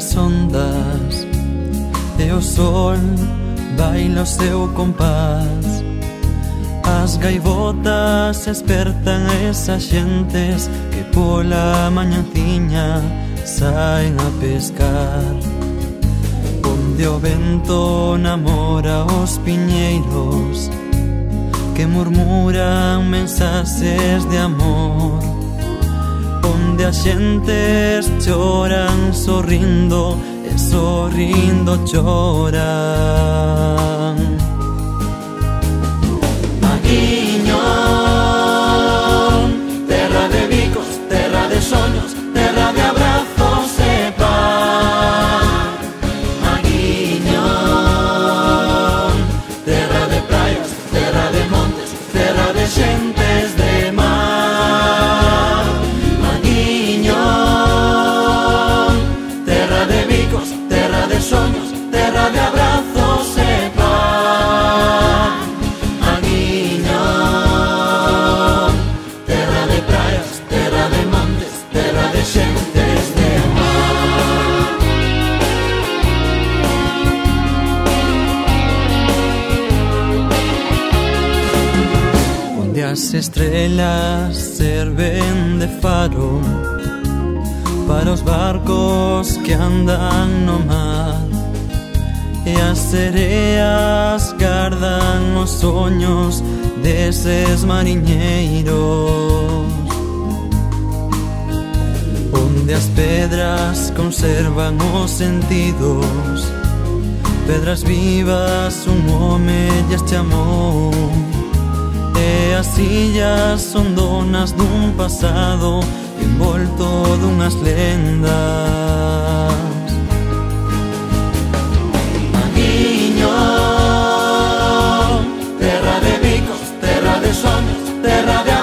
as ondas e o sol baila o seu compás. As gaivotas espertan a esas xentes que pola mañanciña saen a pescar. Onde o vento namora os piñeiros que murmuran mensaxes de amor. Onde as xentes choran sorrindo e sorrindo choran. Maguiño, terra de bicos, terra de soños, terra de abrazos e paz. Maguiño, terra de praias, terra de montes, terra de xentes de mar. Maguiño, terra de bicos, terra de soños, terra de abrazos e paz. Maguiño, terra de praias, terra de montes, terra de xentes de mar. Onde as estrelas serven de faro para os barcos que andan no mar, e as sereas gardan os soños deses mariñeiros. Onde as pedras conservan os sentidos, pedras vivas un home lles chamou, e as illas son donas dun pasado envolto dunhas lendas. Maguiño, terra de bicos, terra de soños, terra de